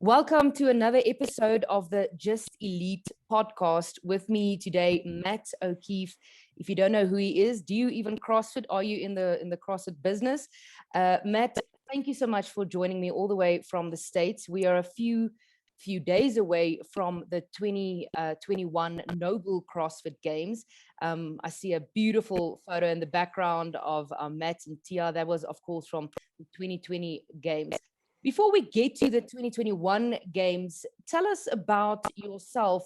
Welcome to another episode of the Just Elite podcast. With me today, Matt O'Keefe. If you don't know who he is, do you even CrossFit? Are you in the CrossFit business? Matt, thank you so much for joining me all the way from the States. We are a few days away from the 2021 Noble CrossFit Games. I see a beautiful photo in the background of Matt and Tia. That was, of course, from the 2020 Games. Before we get to the 2021 games, tell us about yourself,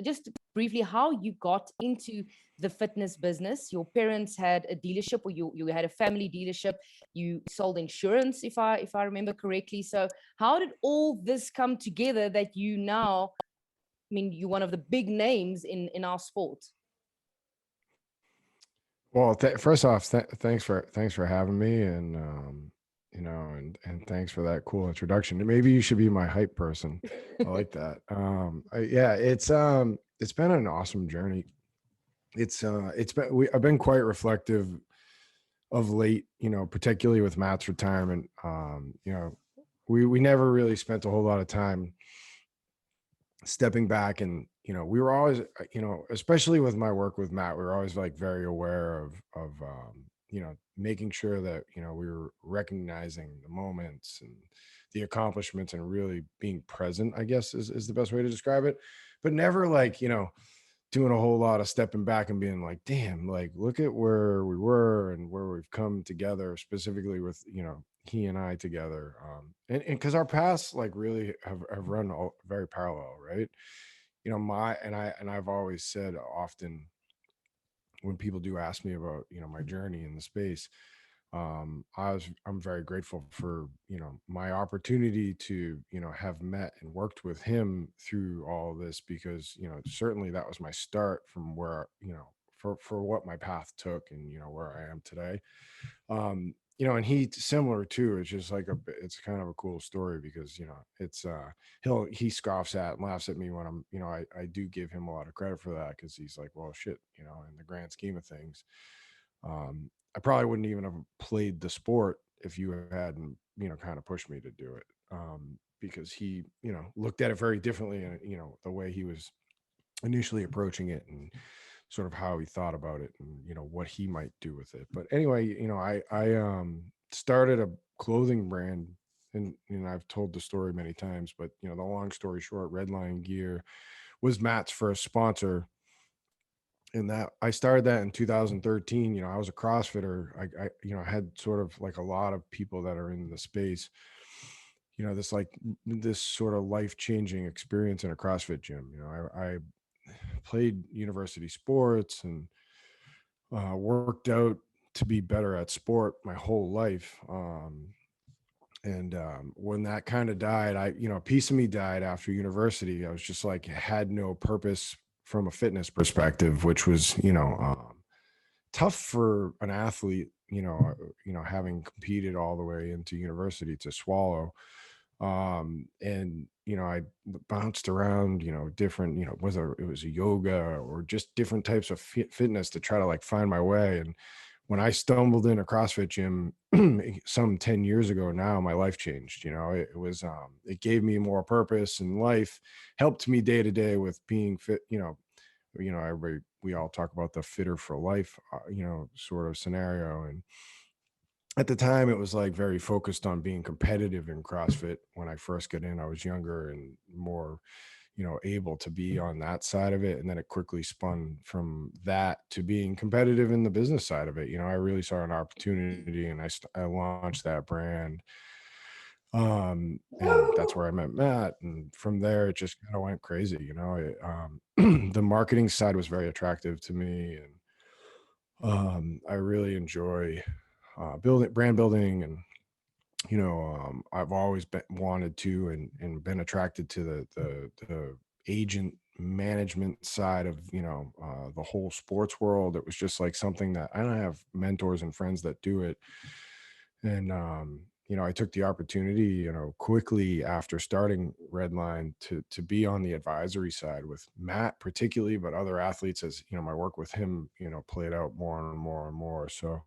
just briefly how you got into the fitness business. Your parents had a dealership, or you had a family dealership. You sold insurance, if I remember correctly. So how did all this come together that you now, I mean, you're one of the big names in our sport? Well, first off, thanks for having me, and and thanks for that cool introduction. Maybe you should be my hype person. I like that. Yeah, it's been an awesome journey. I've been quite reflective of late, particularly with Matt's retirement. We never really spent a whole lot of time stepping back, and we were always, especially with my work with Matt, we were always like very aware of making sure that we were recognizing the moments and the accomplishments and really being present, I guess is the best way to describe it, but never like doing a whole lot of stepping back and being like, damn, like look at where we were and where we've come together, specifically with he and I together, and because our paths like really have run all very parallel, right? I've always said often when people do ask me about my journey in the space, I'm very grateful for my opportunity to have met and worked with him through all this, because certainly that was my start from where for what my path took and where I am today. And he similar too. It's just like it's kind of a cool story, because it's he scoffs at and laughs at me when I'm I do give him a lot of credit for that, because he's like, well, shit, in the grand scheme of things, I probably wouldn't even have played the sport if you hadn't kind of pushed me to do it, because he looked at it very differently, and the way he was initially approaching it, and sort of how he thought about it, and what he might do with it. But anyway, I started a clothing brand, and I've told the story many times, but the long story short, Redline Gear was Matt's first sponsor, and that I started that in 2013. I was a CrossFitter. I had sort of like a lot of people that are in the space, this sort of life-changing experience in a CrossFit gym. I played university sports and worked out to be better at sport my whole life. And when that kind of died, a piece of me died after university. I was just like, had no purpose from a fitness perspective, which was, tough for an athlete, having competed all the way into university to swallow. And I bounced around, different, whether it was a yoga or just different types of fitness to try to like find my way. And when I stumbled in a CrossFit gym some 10 years ago now, my life changed. It was it gave me more purpose in life, helped me day to day with being fit. Everybody, we all talk about the fitter for life sort of scenario. And at the time, it was like very focused on being competitive in CrossFit. When I first got in, I was younger and more able to be on that side of it. And then it quickly spun from that to being competitive in the business side of it. I really saw an opportunity, and I launched that brand. And that's where I met Matt. And from there, it just kind of went crazy. The marketing side was very attractive to me. And I really enjoy brand building, and I've always wanted to and been attracted to the agent management side of the whole sports world. It was just like something that I don't have mentors and friends that do it. And I took the opportunity quickly after starting Redline to be on the advisory side with Matt particularly, but other athletes, as my work with him played out more and more and more. So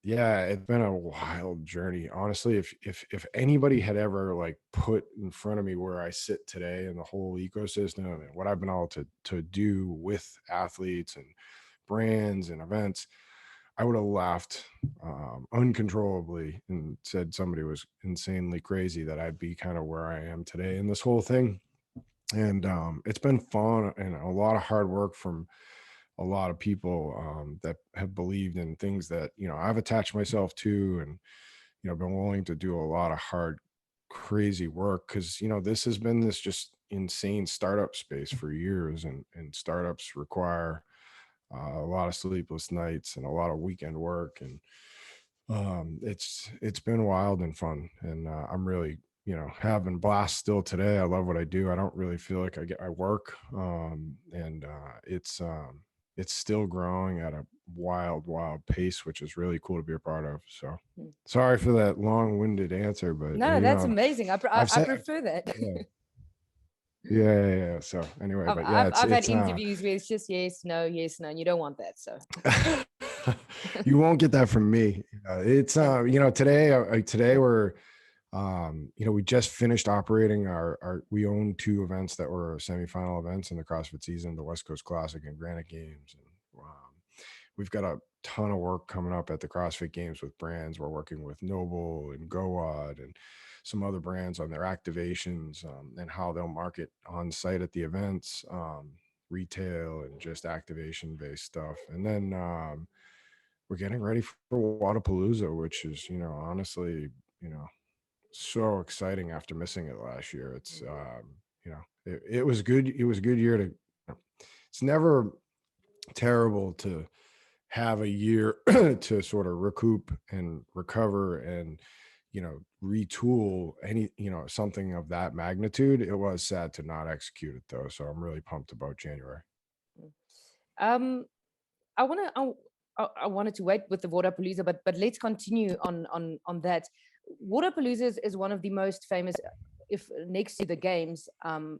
Yeah, it's been a wild journey. Honestly, if anybody had ever like put in front of me where I sit today and the whole ecosystem and what I've been able to do with athletes and brands and events, I would have laughed uncontrollably and said somebody was insanely crazy that I'd be kind of where I am today in this whole thing. And it's been fun and a lot of hard work from a lot of people that have believed in things that I've attached myself to, and been willing to do a lot of hard, crazy work because this has been this just insane startup space for years, and startups require a lot of sleepless nights and a lot of weekend work, and it's been wild and fun, and I'm really having blast still today. I love what I do. I don't really feel like I work, and it's still growing at a wild pace, which is really cool to be a part of. So Mm. sorry for that long-winded answer, but No, that's amazing. I've I said prefer that. yeah. Yeah. So anyway, but yeah, I've had it's interviews where it's just yes, no, and you don't want that. So you won't get that from me. It's today we're we just finished operating our we own two events that were semifinal events in the CrossFit season, the West Coast Classic and Granite Games, and we've got a ton of work coming up at the CrossFit Games with brands. We're working with Noble and GoWad and some other brands on their activations, and how they'll market on site at the events, retail and just activation based stuff. And then we're getting ready for Wodapalooza, which is, honestly, you know, so exciting after missing it last year. It's, it was good. It was a good year it's never terrible to have a year to sort of recoup and recover and, retool something of that magnitude. It was sad to not execute it though. So I'm really pumped about January. um I want to I wanted to wait with the Waterpalooza, but let's continue on that. Waterpalooza is one of the most famous, if next to the games,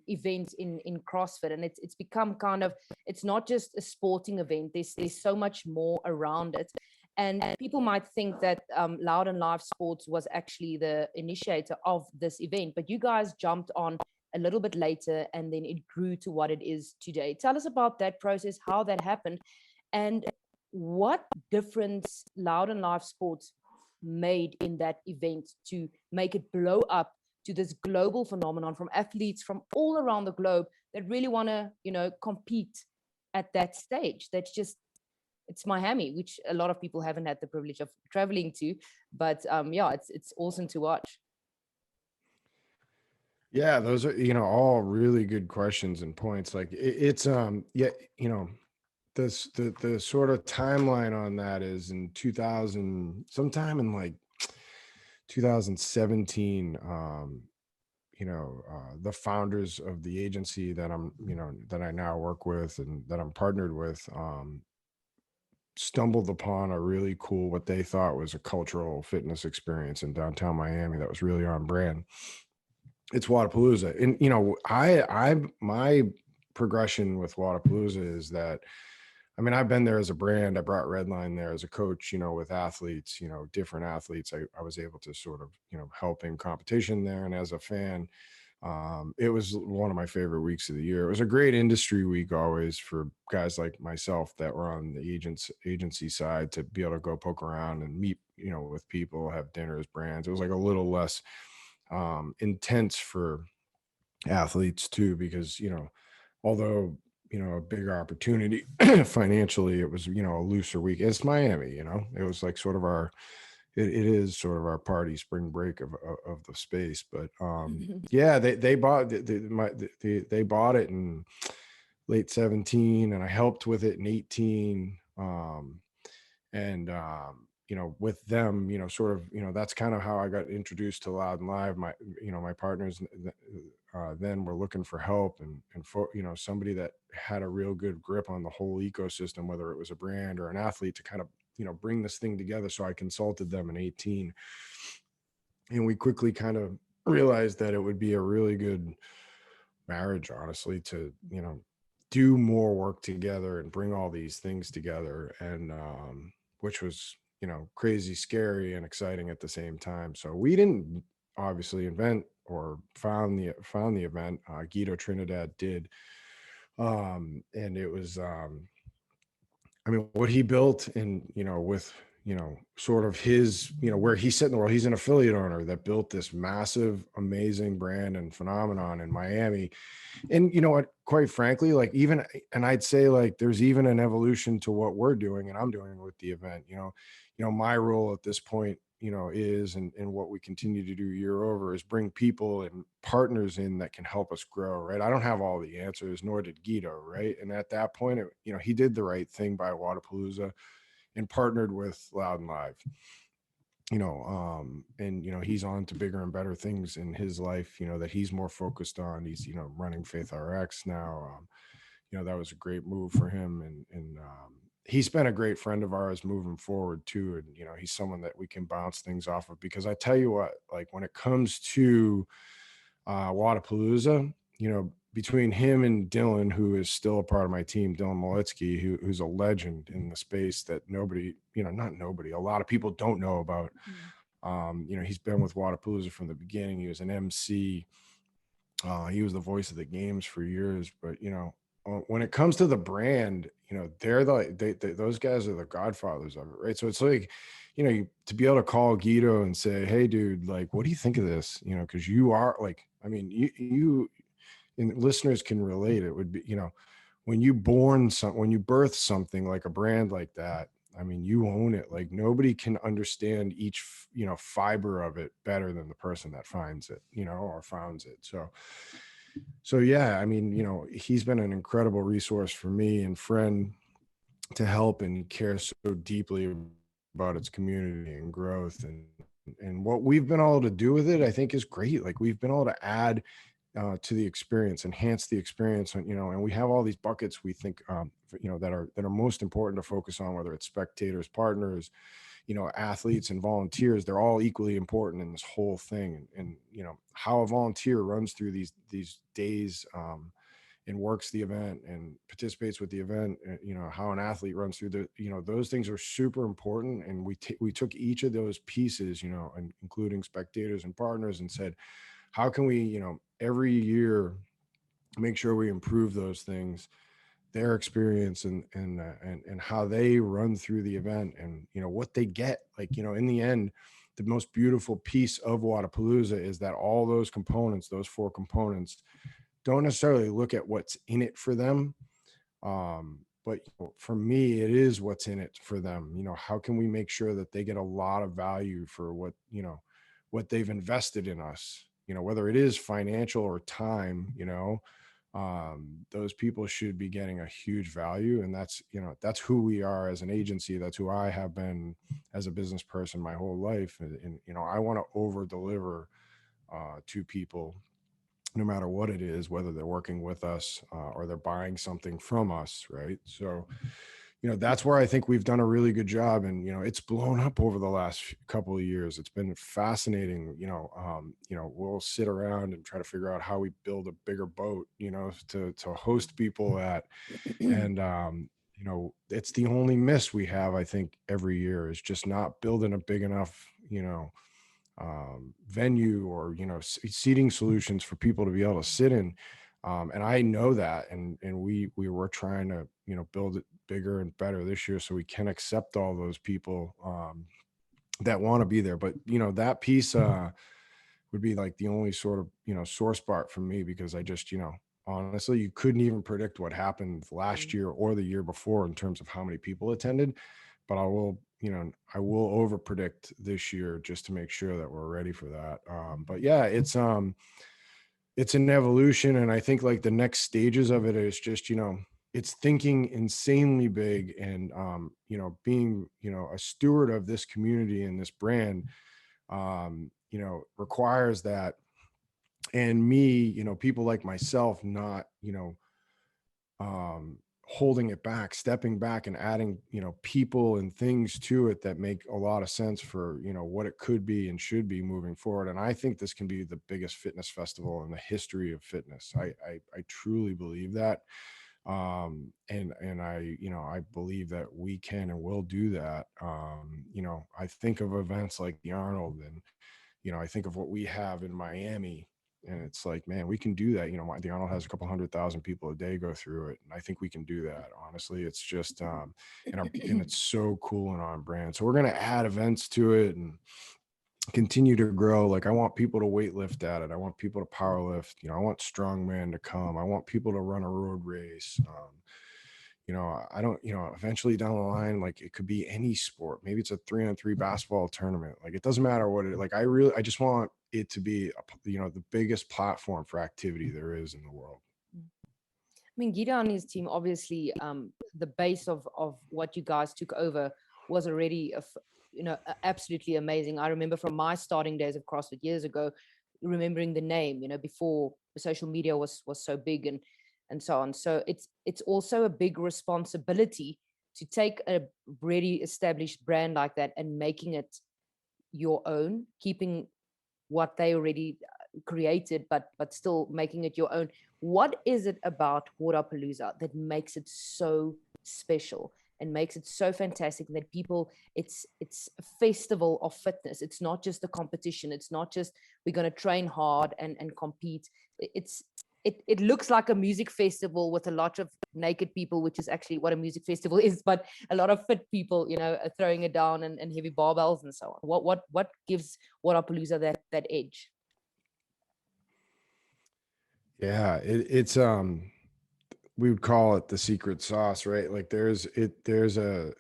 events in CrossFit, and it's become kind of, it's not just a sporting event. There's so much more around it, and people might think that Loudoun Live Sports was actually the initiator of this event, but you guys jumped on a little bit later, and then it grew to what it is today. Tell us about that process, how that happened, and what difference Loudoun Live Sports made in that event to make it blow up to this global phenomenon from athletes from all around the globe that really want to, compete at that stage. That's just, it's Miami, which a lot of people haven't had the privilege of traveling to, but yeah, it's awesome to watch. Yeah, those are, all really good questions and points. Like it's yeah, the sort of timeline on that is in 2000, sometime in like 2017. The founders of the agency that that I now work with and that I'm partnered with, stumbled upon a really cool, what they thought was a cultural fitness experience in downtown Miami that was really on brand. It's Waterpalooza. And my progression with Waterpalooza is that, I've been there as a brand. I brought Redline there as a coach, with athletes, different athletes. I was able to sort of, help in competition there. And as a fan, it was one of my favorite weeks of the year. It was a great industry week always for guys like myself that were on the agency side to be able to go poke around and meet, with people, have dinners, brands. It was like a little less intense for athletes too, because, although, a bigger opportunity financially, it was, a looser week. It's Miami, it was like sort of it is sort of our party spring break of the space. But yeah, they bought they bought it in late 17, and I helped with it in 18. And with them, sort of, that's kind of how I got introduced to Loud and Live. My partners then were looking for help, and for, somebody that had a real good grip on the whole ecosystem, whether it was a brand or an athlete, to kind of, bring this thing together. So I consulted them in 18, and we quickly kind of realized that it would be a really good marriage, honestly, to, do more work together and bring all these things together. And which was, crazy, scary, and exciting at the same time. So we didn't obviously invent or found the event. Guido Trinidad did. And it was, I mean, what he built, and with sort of his, where he's sitting in the world, he's an affiliate owner that built this massive, amazing brand and phenomenon in Miami. And you know what, quite frankly, like, even, and I'd say, like, there's even an evolution to what we're doing and I'm doing with the event. My role at this point, is, and what we continue to do year over, is bring people and partners in that can help us grow, right? I don't have all the answers, nor did Guido, right? And at that point, he did the right thing by Waterpalooza and partnered with Loudoun Live. And he's on to bigger and better things in his life, that he's more focused on. He's running Faith RX now. That was a great move for him, and he's been a great friend of ours moving forward too. And he's someone that we can bounce things off of, because I tell you what, like, when it comes to Wodapalooza, between him and Dylan, who is still a part of my team, Dylan Molitsky, who's a legend in the space that nobody, not nobody, a lot of people don't know about. He's been with Waterpalooza from the beginning. He was an MC. He was the voice of the games for years. But when it comes to the brand, they're those guys are the godfathers of it, right? So it's like, to be able to call Guido and say, "Hey, dude, like, what do you think of this?" Because you are, like, I mean, you and listeners can relate. It would be, when you birth something like a brand like that, I mean, you own it. Like, nobody can understand each, fiber of it better than the person that finds it, or founds it. So yeah, I mean, he's been an incredible resource for me and friend to help, and he cares so deeply about its community and growth, and what we've been able to do with it, I think, is great. Like, we've been able to add to the experience, enhance the experience, and we have all these buckets we think, that are most important to focus on, whether it's spectators, partners, athletes, and volunteers. They're all equally important in this whole thing. And how a volunteer runs through these days, and works the event and participates with the event, how an athlete runs through those things are super important. And we took each of those pieces, and including spectators and partners, and said, how can we, every year, make sure we improve those things, their experience, and how they run through the event, and what they get. Like, in the end, the most beautiful piece of Waterpalooza is that all those components, those 4 components, don't necessarily look at what's in it for them, but for me, it is what's in it for them. How can we make sure that they get a lot of value for what they've invested in us, whether it is financial or time. Those people should be getting a huge value. And that's who we are as an agency. That's who I have been as a business person my whole life. And I want to over deliver to people, no matter what it is, whether they're working with us or they're buying something from us, right? So that's where I think we've done a really good job. And it's blown up over the last couple of years. It's been fascinating. We'll sit around and try to figure out how we build a bigger boat, to host people at. And it's the only miss we have, I think, every year, is just not building a big enough venue, or seating solutions for people to be able to sit in. And I know that, and we were trying to build it bigger and better this year, so we can accept all those people that want to be there. But that piece would be like the only sort of sore spot for me, because I just honestly, you couldn't even predict what happened last year or the year before in terms of how many people attended. But I will over predict this year, just to make sure that we're ready for that. But yeah, it's an evolution. And I think, like, the next stages of it is just, it's thinking insanely big, and, being, a steward of this community and this brand, requires that. And me, people like myself, not, holding it back, stepping back, and adding, people and things to it that make a lot of sense for, what it could be and should be moving forward. And I think this can be the biggest fitness festival in the history of fitness. I truly believe that. And I, I believe that we can and will do that. I think of events like the Arnold, and I think of what we have in Miami, and it's like, man, we can do that. The Arnold has a couple 100,000 people a day go through it, and I think we can do that. Honestly, it's just and it's so cool and on brand. So we're gonna add events to it and continue to grow. Like, I want people to weight lift at it. I want people to power lift. I want strongman to come. I want people to run a road race. I don't, eventually down the line, like, it could be any sport. Maybe it's a 3-on-3 basketball tournament. Like, it doesn't matter what it, like, I just want it to be, the biggest platform for activity there is in the world. I mean, Guido and his team, obviously, the base of what you guys took over was already, absolutely amazing. I remember from my starting days of CrossFit years ago, remembering the name, before social media was so big and so on. So it's also a big responsibility to take a really established brand like that and making it your own, keeping what they already created, but still making it your own. What is it about Waterpalooza that makes it so special and makes it so fantastic that people, it's a festival of fitness. It's not just a competition. It's not just we're going to train hard and compete. It looks like a music festival with a lot of naked people, which is actually what a music festival is, but a lot of fit people, throwing it down and heavy barbells and so on. What gives Waterpalooza that edge? Yeah, it's we would call it the secret sauce, right? Like, there's a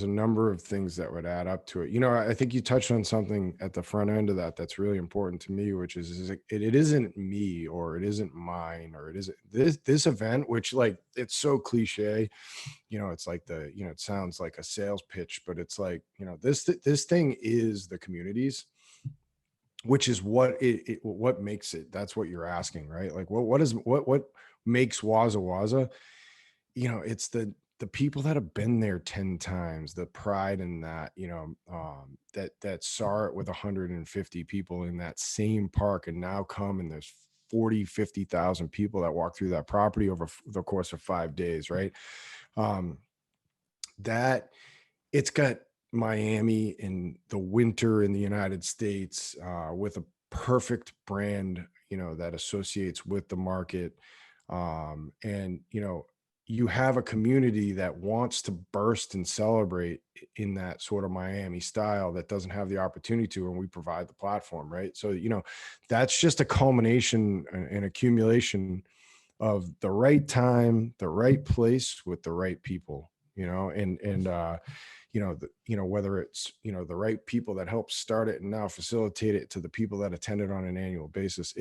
number of things that would add up to it. I think you touched on something at the front end of that's really important to me, which is it isn't me, or it isn't mine, or it isn't this event, which, like, it's so cliche. It's like it sounds like a sales pitch, but it's like, this thing is the communities, which is what makes it. That's what you're asking, right? Like, what makes Waza Waza? It's the people that have been there 10 times, the pride in that, that saw it with 150 people in that same park, and now come and there's 40-50,000 people that walk through that property over the course of 5 days, right? That it's got Miami in the winter in the United States, with a perfect brand, that associates with the market. And, you have a community that wants to burst and celebrate in that sort of Miami style that doesn't have the opportunity to, and we provide the platform, right? So, that's just a culmination and accumulation of the right time, the right place with the right people, whether it's, the right people that helped start it and now facilitate it, to the people that attend it on an annual basis.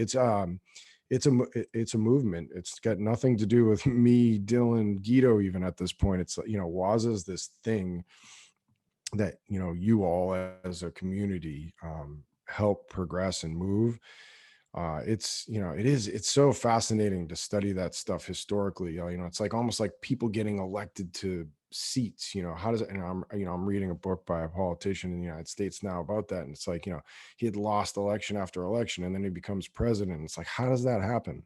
It's a movement. It's got nothing to do with me, Dylan, Guido, even at this point. It's, Waza is this thing that, you all as a community, help progress and move. It's so fascinating to study that stuff historically. It's like almost like people getting elected to seats. How does it? And I'm reading a book by a politician in the United States now about that, and it's like, he had lost election after election, and then he becomes president. It's like, how does that happen?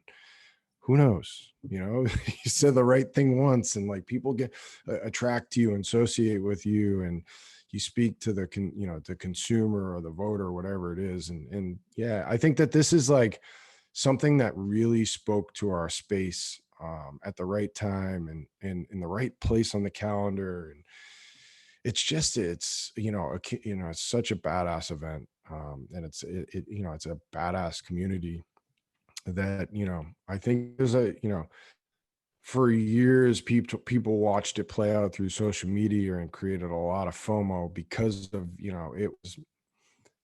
Who knows? You said the right thing once, and like, people get attract to you and associate with you, and you speak to the the consumer or the voter, whatever it is. And yeah, I think that this is like something that really spoke to our space, at the right time, and in the right place on the calendar. And it's just, it's such a badass event, and it's a badass community that, I think there's for years, people watched it play out through social media and created a lot of FOMO because of, it was,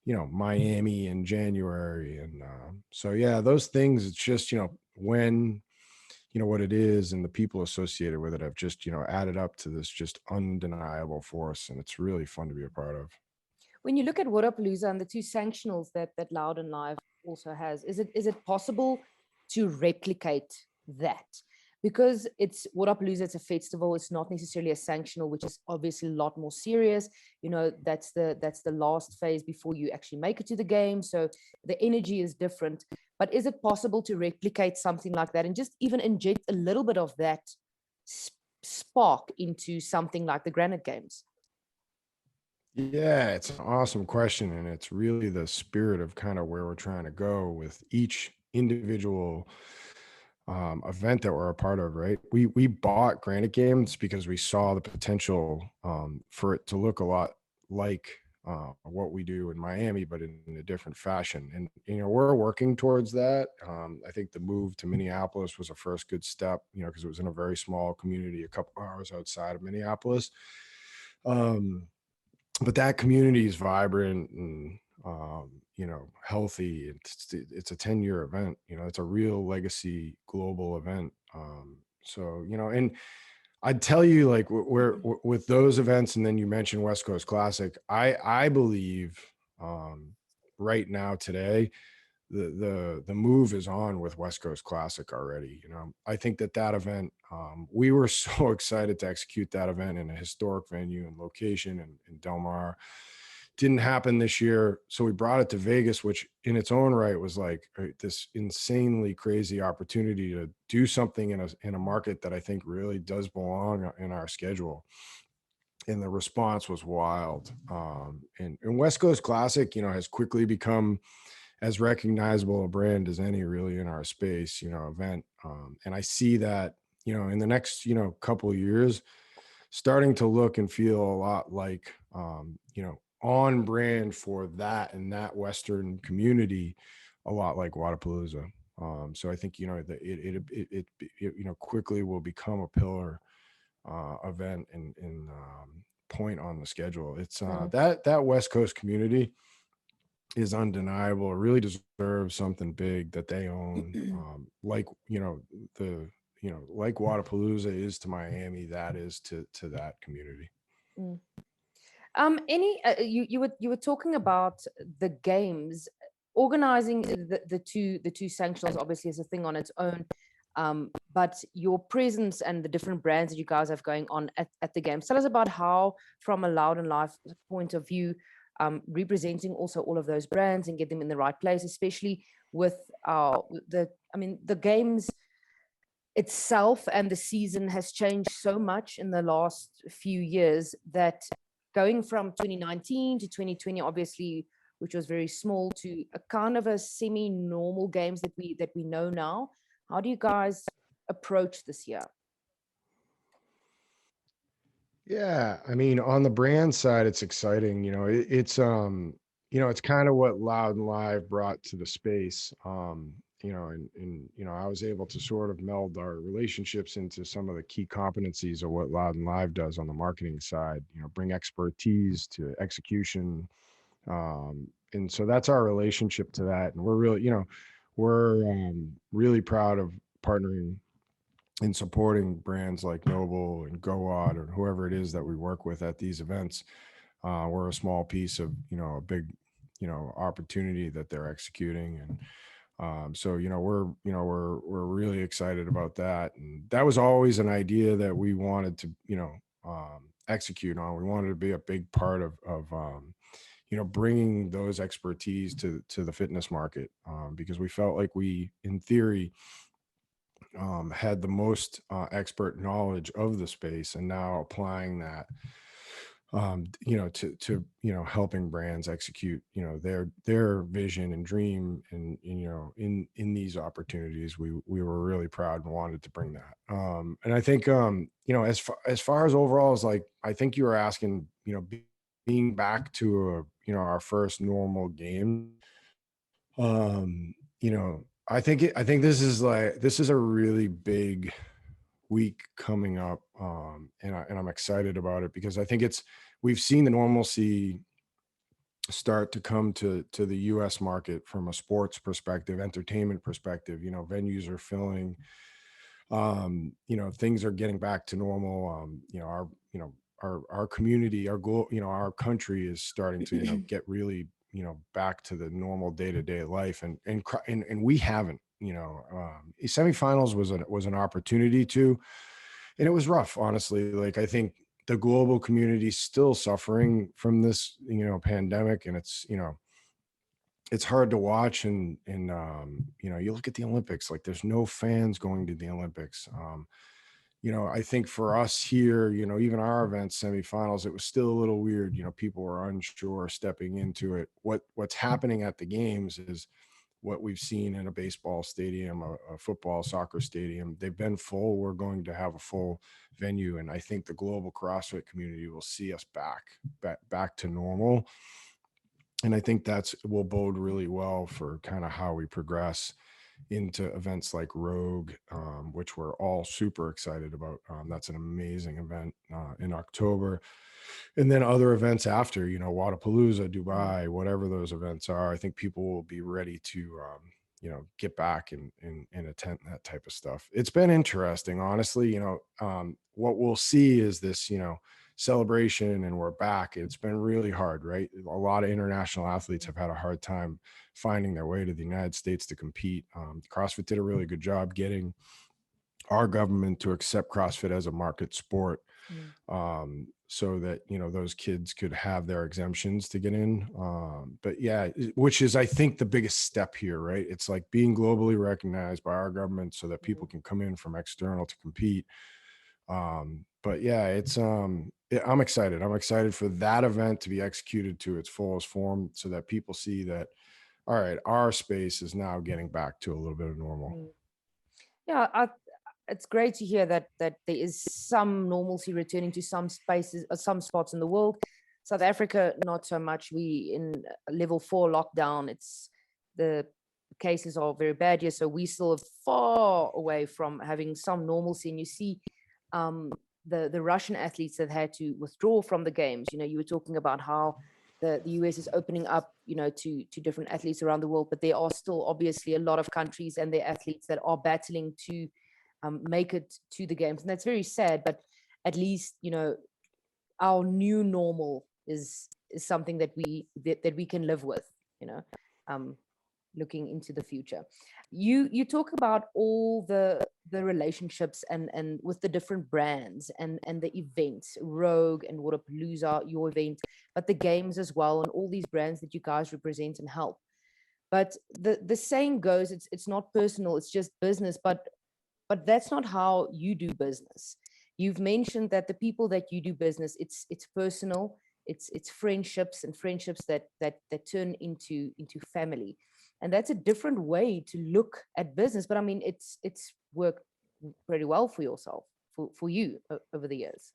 Miami in January. And so, yeah, those things, it's just, when, what it is, and the people associated with it have just, added up to this just undeniable force. And it's really fun to be a part of. When you look at Wodapalooza and the two sanctionals that Loudoun Live also has, is it possible to replicate that? Because it's Wodapalooza, it's a festival, it's not necessarily a sanctional, which is obviously a lot more serious. That's the last phase before you actually make it to the game. So the energy is different. But is it possible to replicate something like that and just even inject a little bit of that spark into something like the Granite Games? Yeah, it's an awesome question. And it's really the spirit of kind of where we're trying to go with each individual event that we're a part of, right? We bought Granite Games because we saw the potential for it to look a lot like what we do in Miami, but in a different fashion. And we're working towards that. I think the move to Minneapolis was a first good step, because it was in a very small community, a couple hours outside of Minneapolis. But that community is vibrant and healthy. It's a 10-year event. It's a real legacy global event. And I'd tell you, like, we're with those events, and then you mentioned West Coast Classic. I believe right now today the move is on with West Coast Classic already. I think that event, we were so excited to execute that event in a historic venue and location in Del Mar. Didn't happen this year, so we brought it to Vegas, which in its own right was like this insanely crazy opportunity to do something in a market that I think really does belong in our schedule. And the response was wild. And West Coast Classic, has quickly become as recognizable a brand as any really in our space, event. And I see that, in the next, couple of years, starting to look and feel a lot like, on brand for that and that Western community, a lot like Wodapalooza. So I think, that it quickly will become a pillar event and point on the schedule. It's that West Coast community is undeniable. It really deserves something big that they own. Like, like Waterpalooza is to Miami, that is to that community. You were talking about the games, organizing the two sanctions obviously is a thing on its own. But your presence and the different brands that you guys have going on at the games. Tell us about how, from a Loudoun Life point of view, representing also all of those brands and get them in the right place, especially with the games itself, and the season has changed so much in the last few years that going from 2019 to 2020, obviously, which was very small, to a kind of a semi-normal games that we know now. How do you guys approach this year? Yeah, I mean, on the brand side, it's exciting. It's kind of what Loud and Live brought to the space. I was able to sort of meld our relationships into some of the key competencies of what Loud and Live does on the marketing side. Bring expertise to execution, and so that's our relationship to that. And we're really proud of partnering and supporting brands like Noble and GoWad or whoever it is that we work with at these events. We're a small piece of, a big, opportunity that they're executing. And so, we're really excited about that. And that was always an idea that we wanted to, execute on. We wanted to be a big part of bringing those expertise to the fitness market, because we felt like we, in theory, had the most expert knowledge of the space, and now applying that to helping brands execute their vision and dream, and in these opportunities, we were really proud and wanted to bring that. And I think as far as overall, is like, I think you were asking, being back to our first normal game. I think this is a really big week coming up, and I'm excited about it, because I think we've seen the normalcy start to come to the U.S. market from a sports perspective, entertainment perspective. Venues are filling. Things are getting back to normal. Our community, our goal, our country is starting to get really back to the normal day-to-day life, and we haven't. Semifinals was an opportunity to, and it was rough, honestly. Like, I think the global community is still suffering from this pandemic, and it's hard to watch. And you look at the Olympics, like, there's no fans going to the Olympics. I think for us here, even our event semifinals, it was still a little weird. People were unsure stepping into it. What's happening at the games is what we've seen in a baseball stadium, a football, soccer stadium. They've been full. We're going to have a full venue. And I think the global CrossFit community will see us back to normal. And I think will bode really well for kind of how we progress into events like Rogue, which we're all super excited about. That's an amazing event in October. And then other events after, Wodapalooza, Dubai, whatever those events are, I think people will be ready to, get back and attend that type of stuff. It's been interesting, honestly. What we'll see is this, celebration, and we're back. It's been really hard, right? A lot of international athletes have had a hard time finding their way to the United States to compete. CrossFit did a really good job getting our government to accept CrossFit as a market sport, so that those kids could have their exemptions to get in. But yeah, which is, I think, the biggest step here, right? It's like being globally recognized by our government so that people can come in from external to compete. But yeah, I'm excited. I'm excited for that event to be executed to its fullest form, so that people see that, all right, our space is now getting back to a little bit of normal. Yeah, it's great to hear that there is some normalcy returning to some spaces, some spots in the world. South Africa, not so much. We in level 4 lockdown. It's the cases are very bad here, so we still are far away from having some normalcy. And you see, the Russian athletes that had to withdraw from the games. You were talking about how the US is opening up, to different athletes around the world, but there are still obviously a lot of countries and their athletes that are battling to make it to the games. And that's very sad, but at least, our new normal is something that we can live with, looking into the future. You talk about all the relationships and with the different brands and the events, Rogue and Waterpalooza, your event, but the games as well, and all these brands that you guys represent and help. But the saying goes, it's not personal, it's just business. But that's not how you do business. You've mentioned that the people that you do business, it's personal, it's friendships, and friendships that turn into family. And that's a different way to look at business. But I mean, it's worked pretty well for yourself, for you over the years.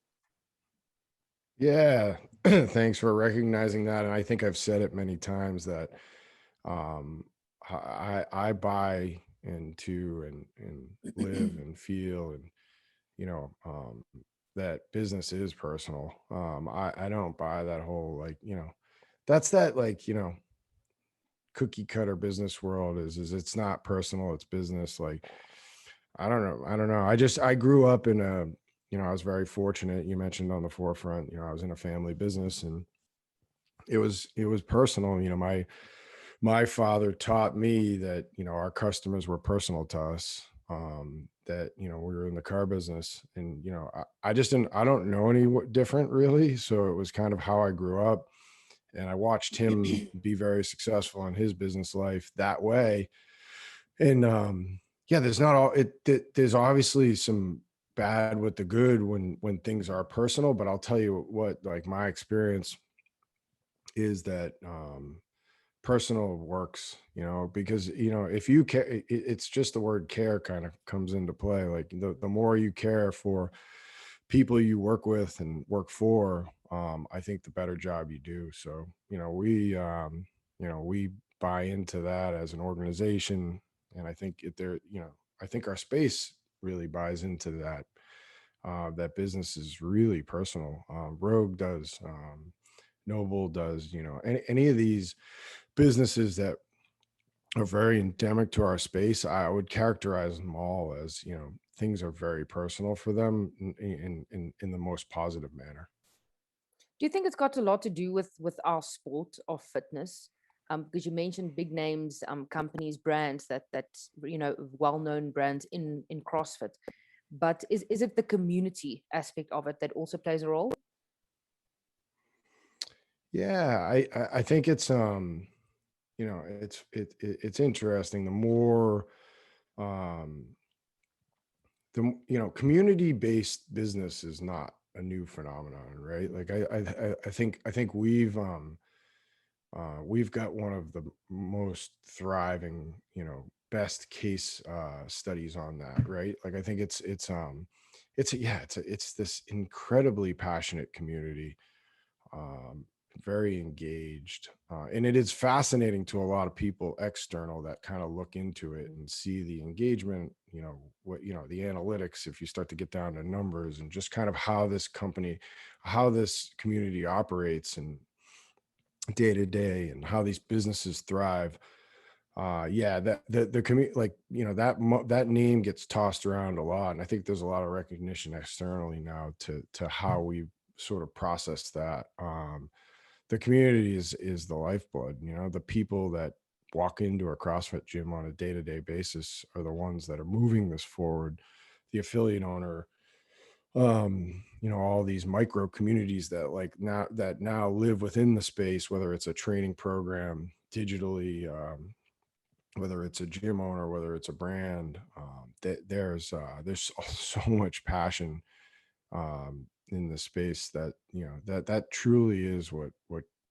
Yeah. Thanks for recognizing that. And I think I've said it many times that I buy into and live and feel, and that business is personal. I don't buy that whole, like, that's that, like, cookie cutter business world is it's not personal, it's business. Like, I don't know. I grew up in I was very fortunate. You mentioned on the forefront, I was in a family business, and it was personal. My father taught me that, our customers were personal to us, that, we were in the car business, and, I just I don't know any different, really. So it was kind of how I grew up, and I watched him be very successful in his business life that way. And, yeah, there's not all there's obviously some bad with the good when things are personal, but I'll tell you what, like, my experience is that, personal works, because, if you care, it's just the word care kind of comes into play. Like, the more you care for people you work with and work for, I think the better job you do. So, we buy into that as an organization. And I think I think our space really buys into that, that business is really personal. Rogue does, Noble does, any of these businesses that are very endemic to our space, I would characterize them all as, things are very personal for them in the most positive manner. Do you think it's got a lot to do with our sport of fitness? Because you mentioned big names, companies, brands that well-known brands in CrossFit. But is it the community aspect of it that also plays a role? Yeah, I think it's it's interesting. The more, um community-based business is not a new phenomenon, right? Like I think we've got one of the most thriving, best case studies on that, right? Like I think it's this incredibly passionate community, um, very engaged, and it is fascinating to a lot of people external that kind of look into it and see the engagement, the analytics, if you start to get down to numbers and just kind of how this community operates and day to day and how these businesses thrive. Yeah, that the community, like, that name gets tossed around a lot, and I think there's a lot of recognition externally now to how we sort of process that. The community is the lifeblood. The people that walk into a CrossFit gym on a day-to-day basis are the ones that are moving this forward. The affiliate owner, all these micro communities that now live within the space, whether it's a training program digitally, whether it's a gym owner, whether it's a brand, there's so much passion in the space that that truly is what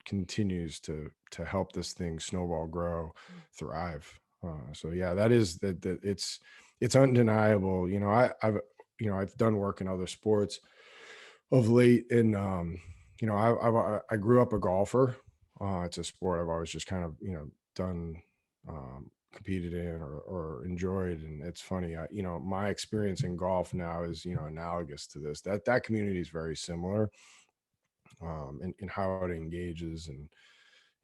continues to help this thing snowball, grow, thrive. So yeah, that it's undeniable. I've done work in other sports of late, and I grew up a golfer. It's a sport I've always just kind of done, competed in or enjoyed. And it's funny, my experience in golf now is analogous to this. That community is very similar, in how it engages, and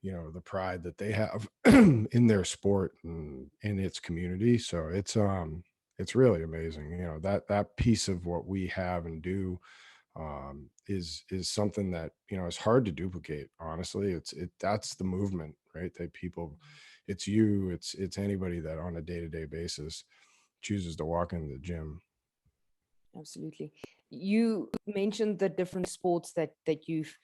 the pride that they have in their sport and in its community. So it's really amazing. That piece of what we have and do, is something that is hard to duplicate. Honestly, that's the movement, right? That people, it's anybody that on a day-to-day basis chooses to walk into the gym. Absolutely. You mentioned the different sports that you've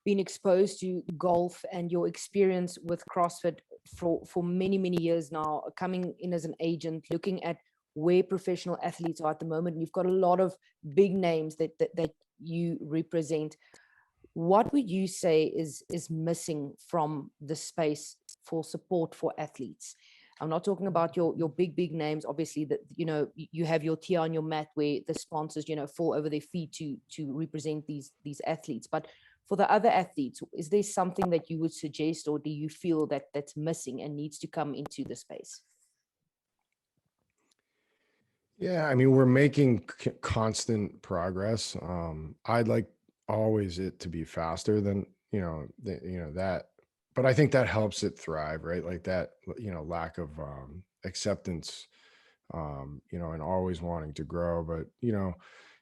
been exposed to, golf, and your experience with CrossFit for many, many years now, coming in as an agent, looking at where professional athletes are at the moment. You've got a lot of big names that you represent. What would you say is missing from the space for support for athletes? I'm not talking about your big names. Obviously, that you have your tier on your mat where the sponsors fall over their feet to represent these athletes. But for the other athletes, is there something that you would suggest, or do you feel that that's missing and needs to come into the space? Yeah, I mean, we're making constant progress. I'd like always it to be faster than that, but I think that helps it thrive, right? Like that, lack of acceptance, and always wanting to grow. But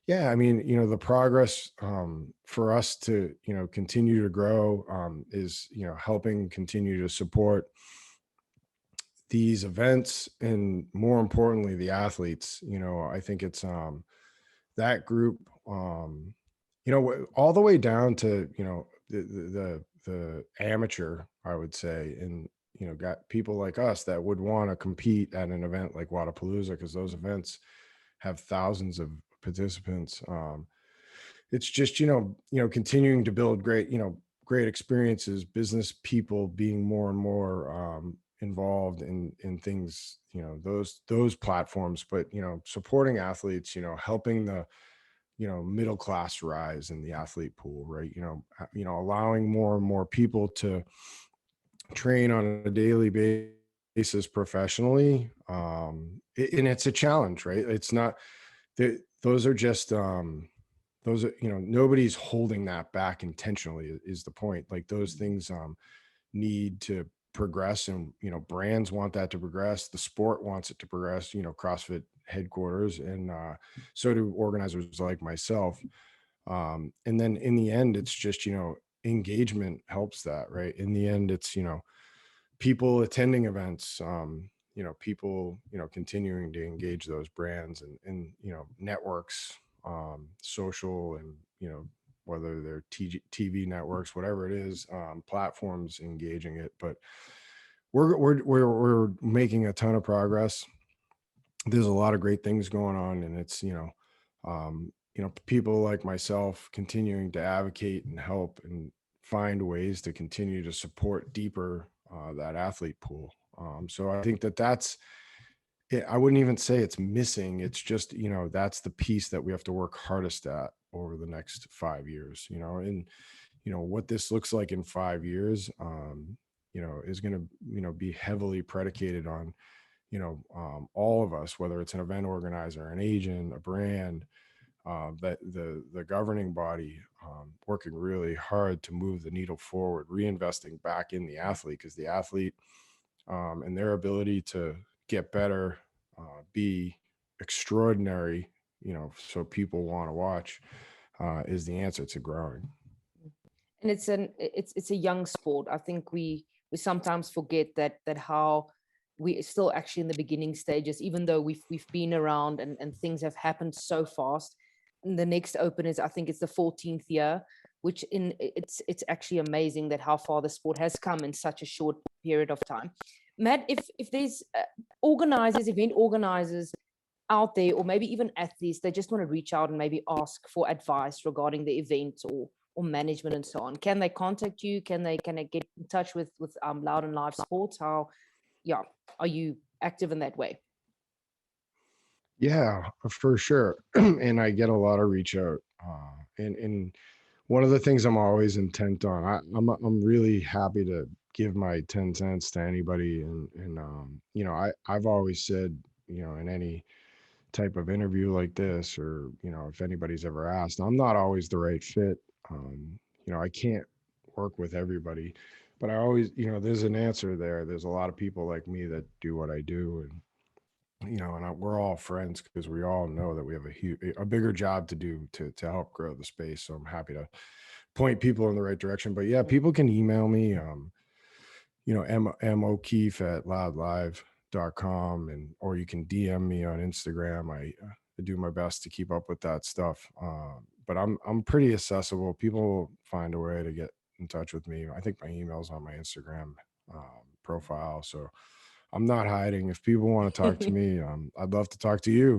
yeah, I mean, the progress, for us to continue to grow, is helping continue to support these events, and more importantly the athletes. I think it's that group, all the way down to the amateur, I would say. And got people like us that would want to compete at an event like Waterpalooza, because those events have thousands of participants. It's just continuing to build great experiences, business people being more and more involved in things, those platforms. But supporting athletes, helping the middle class rise in the athlete pool, right? Allowing more and more people to train on a daily basis professionally. And it's a challenge, right? It's not that those are just those are, nobody's holding that back intentionally, is the point. Like those things need to progress, and brands want that to progress, the sport wants it to progress, CrossFit headquarters, and so do organizers like myself. And then in the end, it's just engagement helps that, right? In the end, it's people attending events, people continuing to engage those brands, and networks, social, and whether they're TV networks, whatever it is, platforms engaging it. But we're making a ton of progress. there's a lot of great things going on, and it's, people like myself continuing to advocate and help and find ways to continue to support deeper that athlete pool. So I think that's it. I wouldn't even say it's missing. It's just, that's the piece that we have to work hardest at over the next 5 years, and, what this looks like in 5 years, is going to, be heavily predicated on, all of us, whether it's an event organizer, an agent, a brand, that the governing body, working really hard to move the needle forward, reinvesting back in the athlete, because the athlete, and their ability to get better, be extraordinary, so people want to watch, is the answer to growing. And it's a young sport. I think we sometimes forget that how we're still actually in the beginning stages, even though we've been around and things have happened so fast. And the next Open is, I think it's the 14th year, which it's actually amazing that how far the sport has come in such a short period of time. Matt, if there's event organizers out there, or maybe even athletes, they just want to reach out and maybe ask for advice regarding the event or management and so on, can they contact you? Can they get in touch with Loudoun Live Sports? How, are you active in that way? Yeah, for sure. And I get a lot of reach out. And one of the things I'm always intent on, I'm really happy to give my 10 cents to anybody. And I've always said, in any type of interview like this, or, if anybody's ever asked, I'm not always the right fit. I can't work with everybody, but I always, there's an answer there. There's a lot of people like me that do what I do. And, we're all friends, because we all know that we have a bigger job to do to help grow the space. So I'm happy to point people in the right direction. But yeah, people can email me, mokeefe@loudlive.com, or you can DM me on Instagram. I do my best to keep up with that stuff. But I'm pretty accessible. People find a way to get in touch with me. I think my email's on my Instagram profile. So I'm not hiding. If people want to talk to me, I'd love to talk to you,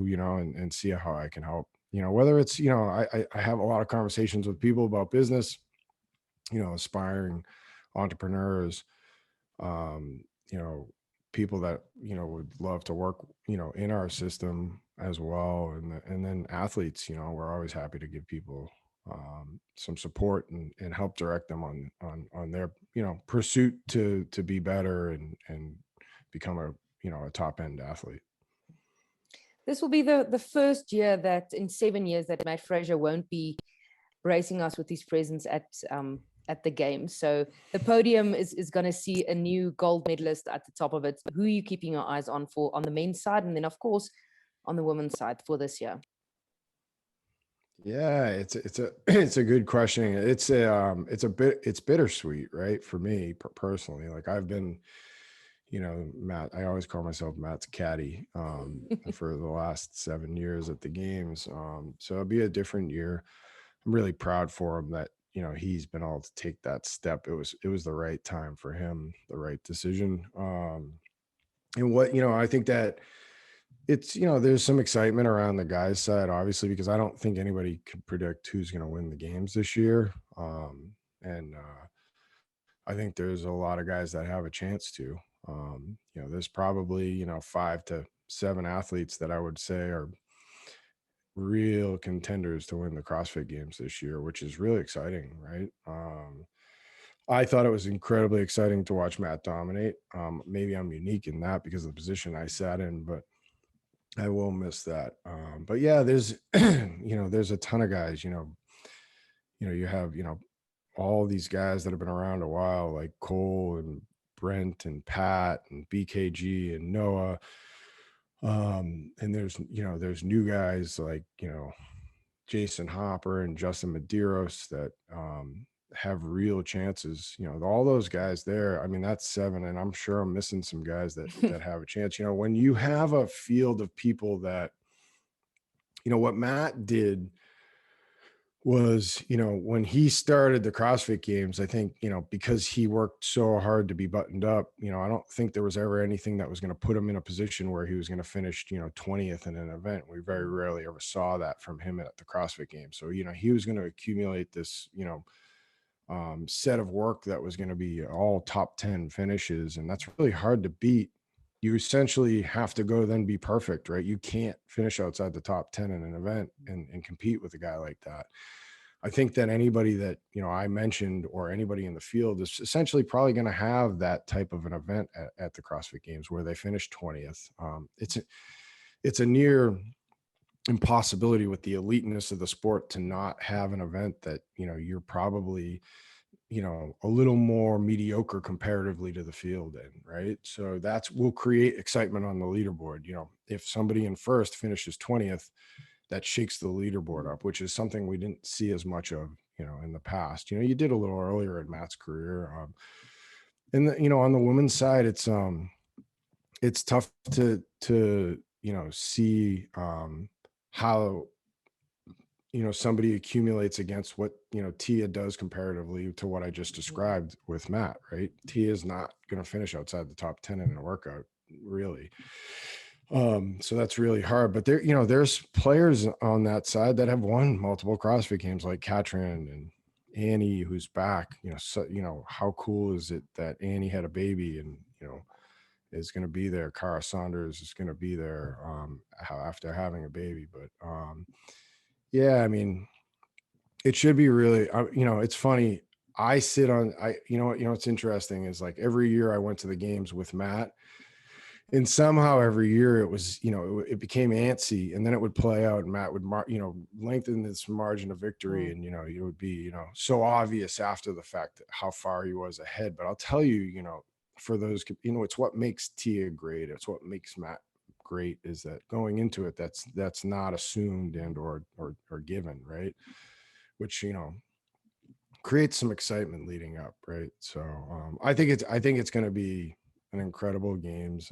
and see how I can help. Whether it's, I have a lot of conversations with people about business, aspiring entrepreneurs, people that, would love to work, in our system as well. And then athletes, we're always happy to give people some support and help direct them on their, pursuit to be better and become a top end athlete. This will be the first year that in 7 years that Mat Fraser won't be gracing us with his presence at the game. So the podium is going to see a new gold medalist at the top of it. Who are you keeping your eyes on for on the men's side, and then of course on the women's side for this year? Yeah, it's a good question. It's bittersweet, right? For me personally, like I've been, Matt, I always call myself Matt's caddy for the last 7 years at the games. So it'll be a different year. I'm really proud for him that, he's been able to take that step. It was the right time for him, the right decision. And what, I think that it's, there's some excitement around the guys' side, obviously, because I don't think anybody could predict who's going to win the games this year. And I think there's a lot of guys that have a chance to. There's probably, 5 to 7 athletes that I would say are real contenders to win the CrossFit Games this year, which is really exciting, right? I thought it was incredibly exciting to watch Matt dominate. Maybe I'm unique in that because of the position I sat in, but I will miss that. But yeah, there's, there's a ton of guys, you have, all these guys that have been around a while, like Cole and Brent and Pat and BKG and Noah. And there's new guys like, Jason Hopper and Justin Medeiros that have real chances. All those guys there. I mean, that's 7, and I'm sure I'm missing some guys that have a chance. When you have a field of people that, what Matt did was, when he started the CrossFit Games, I think, because he worked so hard to be buttoned up, I don't think there was ever anything that was going to put him in a position where he was going to finish, 20th in an event. We very rarely ever saw that from him at the CrossFit Games. So, he was going to accumulate this, set of work that was going to be all top 10 finishes. And that's really hard to beat. You essentially have to go then be perfect, right? You can't finish outside the top 10 in an event and compete with a guy like that. I think that anybody that, I mentioned, or anybody in the field, is essentially probably going to have that type of an event at the CrossFit Games where they finish 20th. It's a near impossibility with the eliteness of the sport to not have an event that, you're probably, a little more mediocre comparatively to the field in, right? So will create excitement on the leaderboard. If somebody in first finishes 20th, that shakes the leaderboard up, which is something we didn't see as much of, in the past. You did a little earlier in Matt's career. And on the women's side, it's tough to see how somebody accumulates against what Tia does comparatively to what I just described with Matt, right? Tia is not going to finish outside the top 10 in a workout, really. So that's really hard, but there's players on that side that have won multiple CrossFit Games, like Katrin and Annie, who's back. So how cool is it that Annie had a baby and is going to be there? Cara Saunders is going to be there after having a baby. But yeah, I mean, it should be really, it's funny. What's interesting is, like, every year I went to the games with Matt, and somehow every year it was, it became antsy, and then it would play out, and Matt would, lengthen this margin of victory. And, it would be, so obvious after the fact how far he was ahead. But I'll tell you, for those, it's what makes Tia great. It's what makes Matt great, is that going into it, that's not assumed and or given, right? Which, creates some excitement leading up, right? So I think it's going to be an incredible games.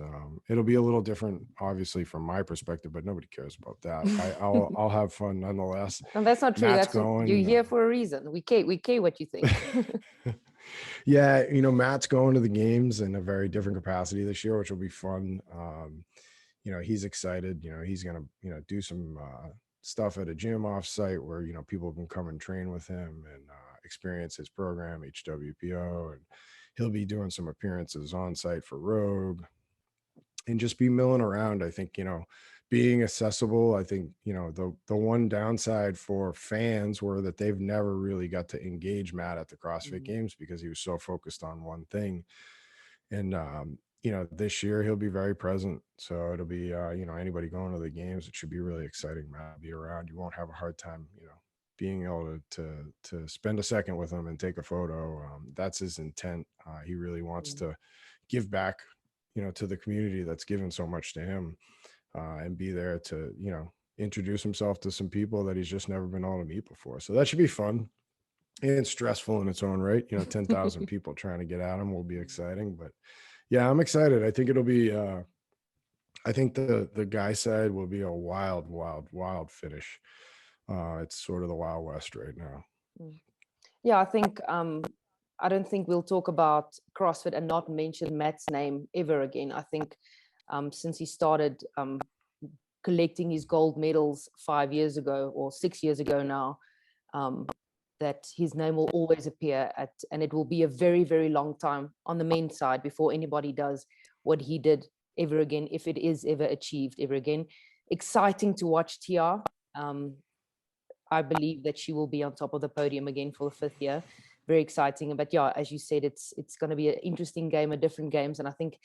It'll be a little different, obviously, from my perspective, but nobody cares about that. I'll have fun nonetheless. No, that's not true. Matt's That's going, you're here for a reason. We care what you think. Yeah, Matt's going to the games in a very different capacity this year, which will be fun. He's excited. He's gonna do some stuff at a gym offsite where people can come and train with him and experience his program, HWPO, and he'll be doing some appearances on site for Rogue and just be milling around. I think being accessible. I think the one downside for fans were that they've never really got to engage Matt at the CrossFit Games because he was so focused on one thing. And this year he'll be very present. So it'll be, anybody going to the games, it should be really exciting. Matt will be around. You won't have a hard time, being able to spend a second with him and take a photo. That's his intent. He really wants to give back, to the community that's given so much to him, and be there to, introduce himself to some people that he's just never been able to meet before. So that should be fun and stressful in its own right. 10,000 people trying to get at him will be exciting, but yeah, I'm excited. I think it'll be, I think the guy side will be a wild finish. It's sort of the Wild West right now. Yeah, I think, I don't think we'll talk about CrossFit and not mention Matt's name ever again. I think since he started collecting his gold medals 5 years ago or 6 years ago now, that his name will always appear and it will be a very, very long time on the men's side before anybody does what he did ever again, if it is ever achieved ever again. Exciting to watch Tia. I believe that she will be on top of the podium again for the 5th year. Very exciting. But yeah, as you said, it's going to be an interesting game, a different games. And I think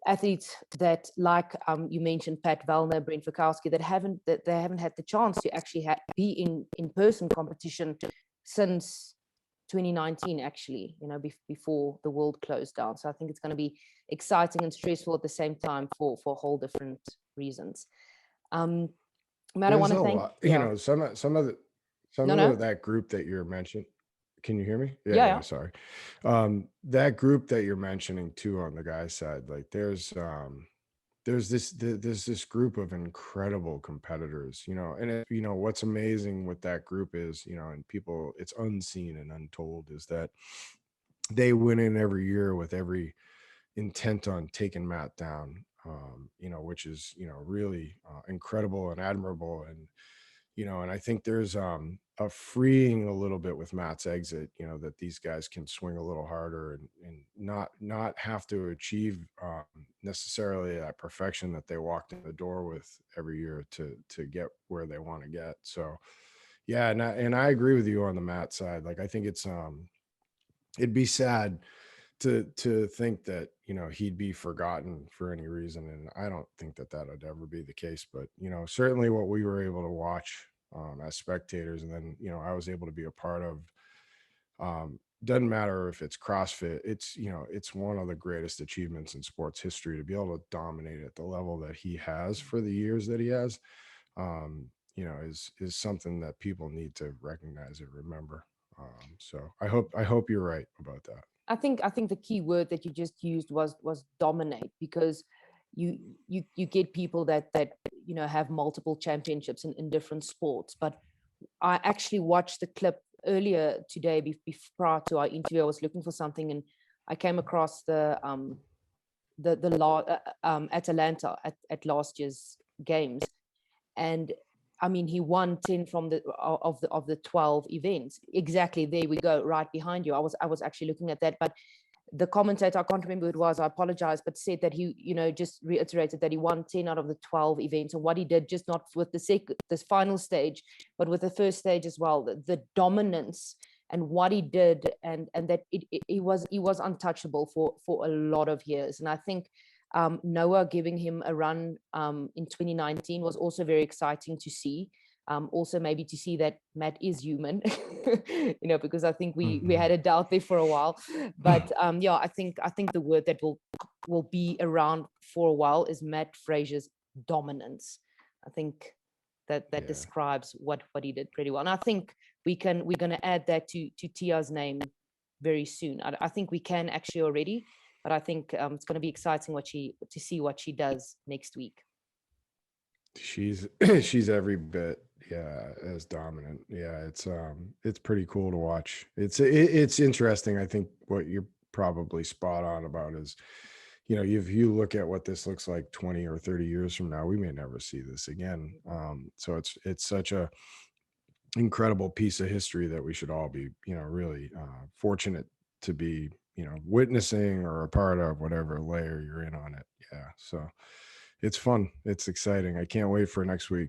athletes that, like you mentioned, Pat Vellner, Brent Fikowski, that they haven't had the chance to actually be in person competition since 2019, actually, before the world closed down. So I think it's going to be exciting and stressful at the same time for whole different reasons. Matt, I want to thank some of that group that you're mentioning. Can you hear me? Yeah. Sorry. That group that you're mentioning too on the guy's side, like there's there's this group of incredible competitors, and what's amazing with that group is, and people, it's unseen and untold, is that they went in every year with every intent on taking Matt down, which is, really incredible and admirable. And I think there's a freeing a little bit with Matt's exit, that these guys can swing a little harder, and not have to achieve necessarily that perfection that they walked in the door with every year to get where they want to get. So yeah, and I agree with you on the Matt side. Like, I think it'd be sad to think that, he'd be forgotten for any reason, and I don't think that would ever be the case. But certainly what we were able to watch as spectators, and then I was able to be a part of, doesn't matter if it's CrossFit, it's one of the greatest achievements in sports history to be able to dominate at the level that he has for the years that he has. Is something that people need to recognize and remember. So I hope you're right about that. I think the key word that you just used was dominate, because you get people that have multiple championships in different sports. But I actually watched the clip earlier today prior to our interview. I was looking for something, and I came across the law at Atlanta at last year's games. And I mean, he won 10 from of the 12 events. Exactly. There we go, right behind you. I was actually looking at that, but the commentator, I can't remember who it was, I apologize, but said that he, just reiterated that he won 10 out of the 12 events, and what he did, just not with this final stage, but with the first stage as well, the dominance and what he did, and that he was untouchable for a lot of years. And I think Noah giving him a run in 2019 was also very exciting to see. Also maybe to see that Matt is human, because I think we had a doubt there for a while. But yeah, I think the word that will be around for a while is Mat Fraser's dominance. I think that describes what he did pretty well. And I think we're going to add that to Tia's name very soon. I think we can actually already. But I think it's going to be exciting to see what she does next week. She's every bit, as dominant. Yeah, it's pretty cool to watch. It's interesting. I think what you're probably spot on about is, if you look at what this looks like 20 or 30 years from now, we may never see this again. So it's such a incredible piece of history that we should all be, really fortunate to be, witnessing or a part of, whatever layer you're in on it. Yeah. So it's fun. It's exciting. I can't wait for next week.